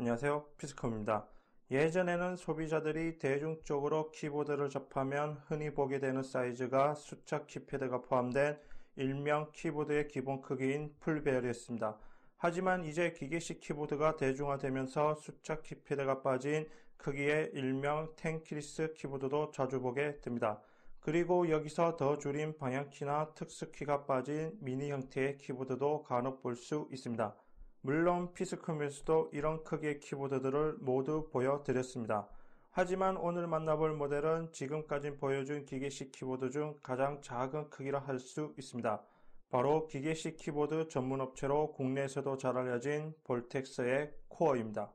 안녕하세요. 피스컴입니다. 예전에는 소비자들이 대중적으로 키보드를 접하면 흔히 보게 되는 사이즈가 숫자 키패드가 포함된 일명 키보드의 기본 크기인 풀배열이었습니다. 하지만 이제 기계식 키보드가 대중화되면서 숫자 키패드가 빠진 크기의 일명 텐키리스 키보드도 자주 보게 됩니다. 그리고 여기서 더 줄인 방향키나 특수키가 빠진 미니 형태의 키보드도 간혹 볼 수 있습니다. 물론 피스컴에서도 이런 크기의 키보드들을 모두 보여드렸습니다. 하지만 오늘 만나볼 모델은 지금까지 보여준 기계식 키보드 중 가장 작은 크기라 할 수 있습니다. 바로 기계식 키보드 전문 업체로 국내에서도 잘 알려진 볼텍스의 코어입니다.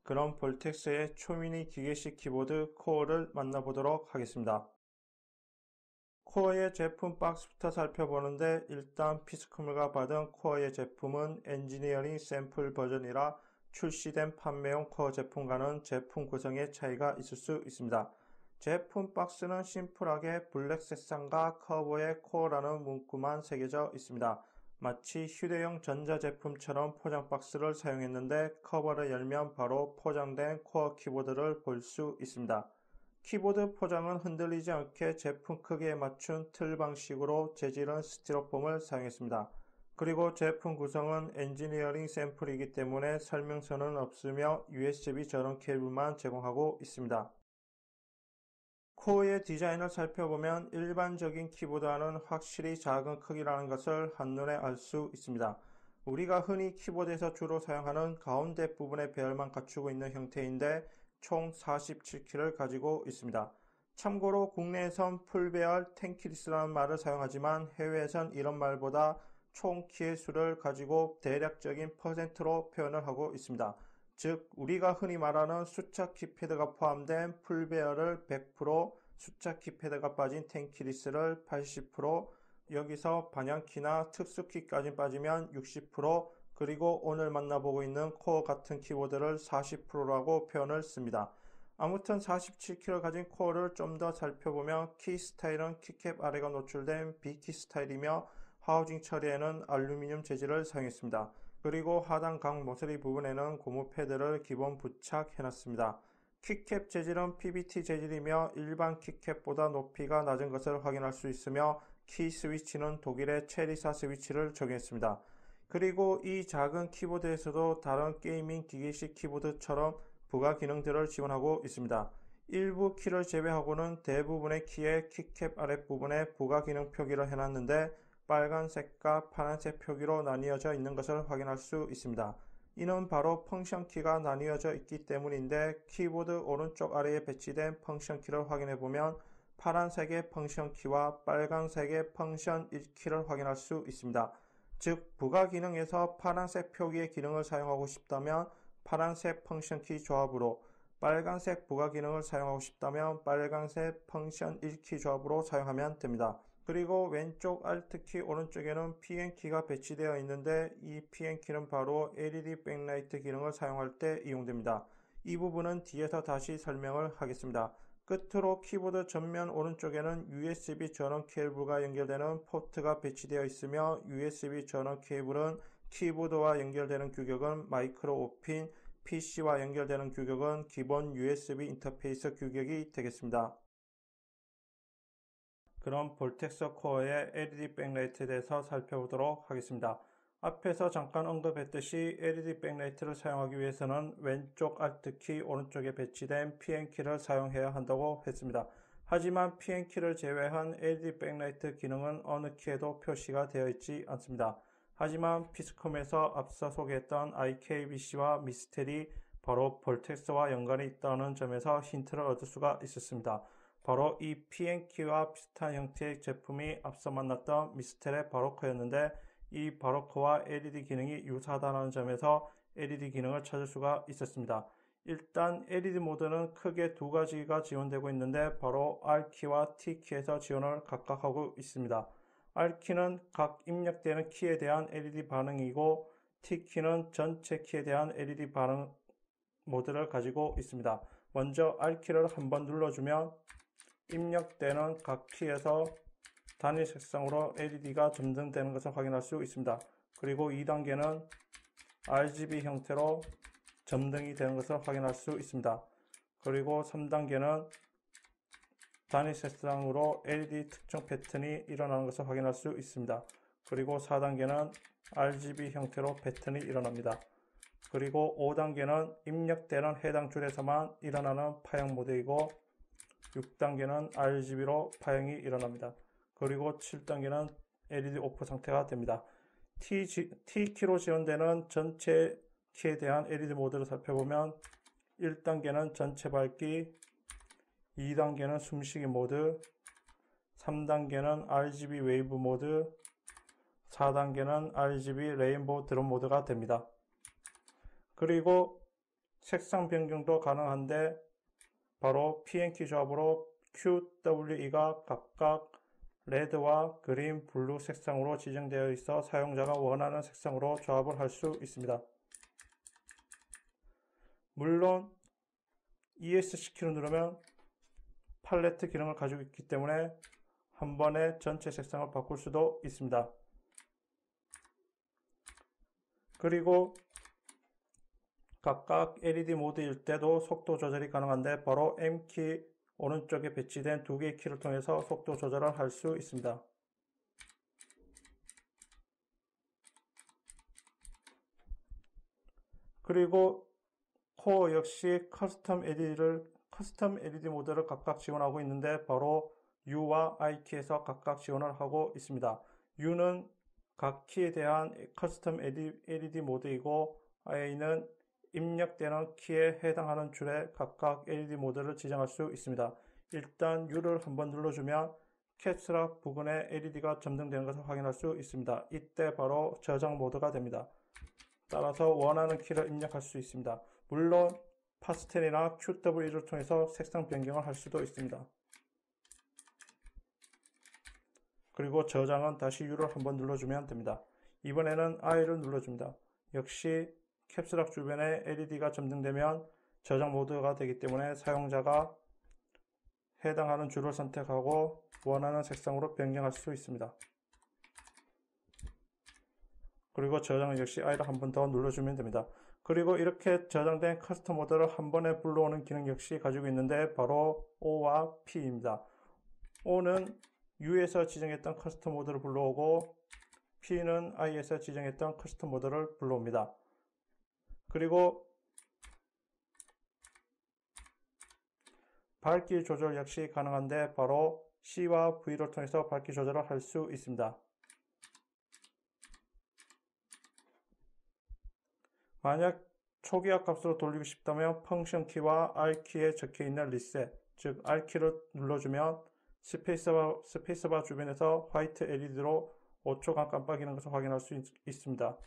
그럼 볼텍스의 초미니 기계식 키보드 코어를 만나보도록 하겠습니다. 코어의 제품 박스부터 살펴보는데 일단 피스컴과 받은 코어의 제품은 엔지니어링 샘플 버전이라 출시된 판매용 코어 제품과는 제품 구성에 차이가 있을 수 있습니다. 제품 박스는 심플하게 블랙 색상과 커버의 코어라는 문구만 새겨져 있습니다. 마치 휴대용 전자제품처럼 포장 박스를 사용했는데 커버를 열면 바로 포장된 코어 키보드를 볼 수 있습니다. 키보드 포장은 흔들리지 않게 제품 크기에 맞춘 틀 방식으로 재질은 스티로폼을 사용했습니다. 그리고 제품 구성은 엔지니어링 샘플이기 때문에 설명서는 없으며 USB 전원 케이블만 제공하고 있습니다. 코어의 디자인을 살펴보면 일반적인 키보드와는 확실히 작은 크기라는 것을 한눈에 알 수 있습니다. 우리가 흔히 키보드에서 주로 사용하는 가운데 부분의 배열만 갖추고 있는 형태인데 총 47키를 가지고 있습니다. 참고로 국내에선 풀배열 텐키리스라는 말을 사용하지만 해외에선 이런 말보다 총 키의 수를 가지고 대략적인 퍼센트로 표현을 하고 있습니다. 즉 우리가 흔히 말하는 숫자 키패드가 포함된 풀배열을 100%, 숫자 키패드가 빠진 텐키리스를 80%, 여기서 방향키나 특수키까지 빠지면 60%, 그리고 오늘 만나보고 있는 코어 같은 키보드를 40%라고 표현을 씁니다. 아무튼 47키를 가진 코어를 좀 더 살펴보면 키 스타일은 키캡 아래가 노출된 B키 스타일이며 하우징 처리에는 알루미늄 재질을 사용했습니다. 그리고 하단 각 모서리 부분에는 고무 패드를 기본 부착해놨습니다. 키캡 재질은 PBT 재질이며 일반 키캡보다 높이가 낮은 것을 확인할 수 있으며 키 스위치는 독일의 체리사 스위치를 적용했습니다. 그리고 이 작은 키보드에서도 다른 게이밍 기계식 키보드처럼 부가 기능들을 지원하고 있습니다. 일부 키를 제외하고는 대부분의 키의 키캡 아랫부분에 부가 기능 표기를 해놨는데 빨간색과 파란색 표기로 나뉘어져 있는 것을 확인할 수 있습니다. 이는 바로 펑션 키가 나뉘어져 있기 때문인데 키보드 오른쪽 아래에 배치된 펑션 키를 확인해보면 파란색의 펑션 키와 빨간색의 펑션 1키를 확인할 수 있습니다. 즉 부가 기능에서 파란색 표기의 기능을 사용하고 싶다면 파란색 펑션 키 조합으로, 빨간색 부가 기능을 사용하고 싶다면 빨간색 펑션 1키 조합으로 사용하면 됩니다. 그리고 왼쪽 Alt키 오른쪽에는 PN키가 배치되어 있는데 이 PN키는 바로 LED 백라이트 기능을 사용할 때 이용됩니다. 이 부분은 뒤에서 다시 설명을 하겠습니다. 끝으로 키보드 전면 오른쪽에는 USB 전원 케이블과 연결되는 포트가 배치되어 있으며 USB 전원 케이블은 키보드와 연결되는 규격은 마이크로 5핀, PC와 연결되는 규격은 기본 USB 인터페이스 규격이 되겠습니다. 그럼 볼텍스 코어의 LED 백라이트에 대해서 살펴보도록 하겠습니다. 앞에서 잠깐 언급했듯이 LED 백라이트를 사용하기 위해서는 왼쪽 Alt키 오른쪽에 배치된 PN키를 사용해야 한다고 했습니다. 하지만 PN키를 제외한 LED 백라이트 기능은 어느 키에도 표시가 되어 있지 않습니다. 하지만 피스컴에서 앞서 소개했던 IKBC와 미스텔이 바로 볼텍스와 연관이 있다는 점에서 힌트를 얻을 수가 있었습니다. 바로 이 PN키와 비슷한 형태의 제품이 앞서 만났던 미스텔의 바로커였는데 이 바로커와 LED 기능이 유사하다는 점에서 LED 기능을 찾을 수가 있었습니다. 일단 LED 모드는 크게 두 가지가 지원되고 있는데 바로 R키와 T키에서 지원을 각각 하고 있습니다. R키는 각 입력되는 키에 대한 LED 반응이고 T키는 전체 키에 대한 LED 반응 모드를 가지고 있습니다. 먼저 R키를 한번 눌러주면 입력되는 각 키에서 단일 색상으로 LED가 점등되는 것을 확인할 수 있습니다. 그리고 2단계는 RGB 형태로 점등이 되는 것을 확인할 수 있습니다. 그리고 3단계는 단위 색상으로 LED 특정 패턴이 일어나는 것을 확인할 수 있습니다. 그리고 4단계는 RGB 형태로 패턴이 일어납니다. 그리고 5단계는 입력되는 해당 줄에서만 일어나는 파형 모드이고 6단계는 RGB로 파형이 일어납니다. 그리고 7단계는 LED 오프 상태가 됩니다. T키로 지원되는 전체 키에 대한 LED 모드를 살펴보면 1단계는 전체 밝기, 2단계는 숨쉬기 모드, 3단계는 RGB 웨이브 모드, 4단계는 RGB 레인보우 드롭 모드가 됩니다. 그리고 색상 변경도 가능한데 바로 PN키 조합으로 QWE가 각각 레드와 그린, 블루 색상으로 지정되어 있어 사용자가 원하는 색상으로 조합을 할 수 있습니다. 물론 ESC키를 누르면 팔레트 기능을 가지고 있기 때문에 한 번에 전체 색상을 바꿀 수도 있습니다. 그리고 각각 LED 모드일 때도 속도 조절이 가능한데 바로 M키 오른쪽에 배치된 두 개의 키를 통해서 속도 조절을 할 수 있습니다. 그리고 코어 역시 커스텀 LED 모드를 각각 지원하고 있는데 바로 U와 I 키에서 각각 지원을 하고 있습니다. U는 각 키에 대한 커스텀 LED 모드이고 I는 입력되는 키에 해당하는 줄에 각각 LED 모드를 지정할 수 있습니다. 일단 U를 한번 눌러주면 캡스락 부분에 LED가 점등되는 것을 확인할 수 있습니다. 이때 바로 저장 모드가 됩니다. 따라서 원하는 키를 입력할 수 있습니다. 물론 파스텔이나 QWE를 통해서 색상 변경을 할 수도 있습니다. 그리고 저장은 다시 U를 한번 눌러주면 됩니다. 이번에는 I를 눌러줍니다. 역시 캡스락 주변에 LED가 점등되면 저장 모드가 되기 때문에 사용자가 해당하는 줄을 선택하고 원하는 색상으로 변경할 수 있습니다. 그리고 저장은 역시 I를 한 번 더 눌러주면 됩니다. 그리고 이렇게 저장된 커스텀 모드를 한 번에 불러오는 기능 역시 가지고 있는데 바로 O와 P입니다. O는 U에서 지정했던 커스텀 모드를 불러오고 P는 I에서 지정했던 커스텀 모드를 불러옵니다. 그리고 밝기 조절 역시 가능한데 바로 C와 V를 통해서 밝기 조절을 할 수 있습니다. 만약 초기화 값으로 돌리고 싶다면 펑션 키와 R 키에 적혀 있는 리셋, 즉 R 키를 눌러주면 스페이스바 주변에서 화이트 LED로 5초간 깜빡이는 것을 확인할 수 있습니다.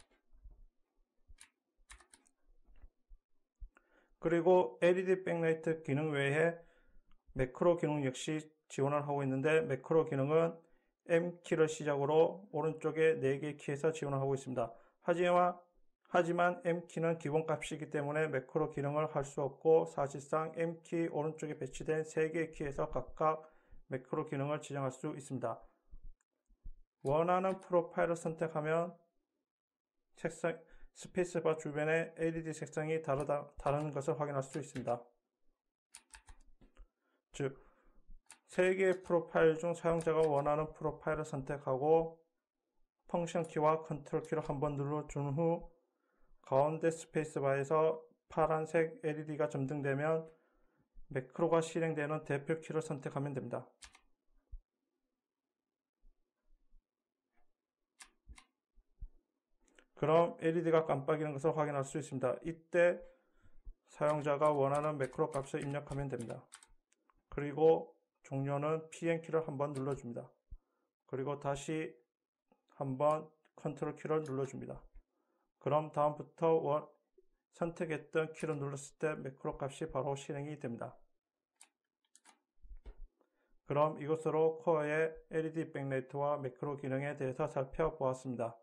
그리고 LED 백라이트 기능 외에 매크로 기능 역시 지원을 하고 있는데 매크로 기능은 M키를 시작으로 오른쪽에 4개의 키에서 지원을 하고 있습니다. 하지만 M키는 기본값이기 때문에 매크로 기능을 할 수 없고 사실상 M키 오른쪽에 배치된 3개의 키에서 각각 매크로 기능을 지정할 수 있습니다. 원하는 프로파일을 선택하면 스페이스바 주변의 LED 색상이 다른 것을 확인할 수 있습니다. 즉, 3개의 프로파일 중 사용자가 원하는 프로파일을 선택하고 펑션 키와 컨트롤 키를 한번 눌러준 후 가운데 스페이스바에서 파란색 LED가 점등되면 매크로가 실행되는 대표 키를 선택하면 됩니다. 그럼 LED가 깜빡이는 것을 확인할 수 있습니다. 이때 사용자가 원하는 매크로 값을 입력하면 됩니다. 그리고 종료는 PN키를 한번 눌러줍니다. 그리고 다시 한번 컨트롤 키를 눌러줍니다. 그럼 다음부터 선택했던 키를 눌렀을 때 매크로 값이 바로 실행이 됩니다. 그럼 이것으로 코어의 LED 백라이트와 매크로 기능에 대해서 살펴보았습니다.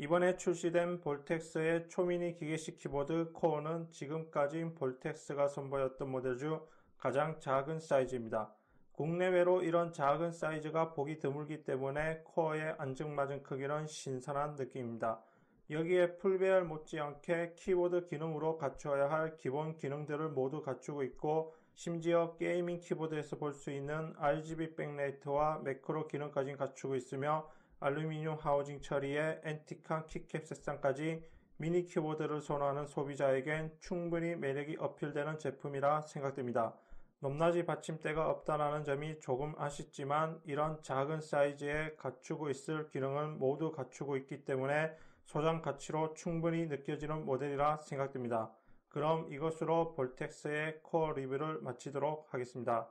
이번에 출시된 볼텍스의 초미니 기계식 키보드 코어는 지금까지 볼텍스가 선보였던 모델 중 가장 작은 사이즈입니다. 국내외로 이런 작은 사이즈가 보기 드물기 때문에 코어의 안정맞은 크기는 신선한 느낌입니다. 여기에 풀배열 못지않게 키보드 기능으로 갖추어야 할 기본 기능들을 모두 갖추고 있고, 심지어 게이밍 키보드에서 볼 수 있는 RGB 백라이트와 매크로 기능까지 갖추고 있으며, 알루미늄 하우징 처리에 앤틱한 키캡 색상까지 미니 키보드를 선호하는 소비자에겐 충분히 매력이 어필되는 제품이라 생각됩니다. 높낮이 받침대가 없다는 점이 조금 아쉽지만, 이런 작은 사이즈에 갖추고 있을 기능은 모두 갖추고 있기 때문에 소장 가치로 충분히 느껴지는 모델이라 생각됩니다. 그럼 이것으로 볼텍스의 코어 리뷰를 마치도록 하겠습니다.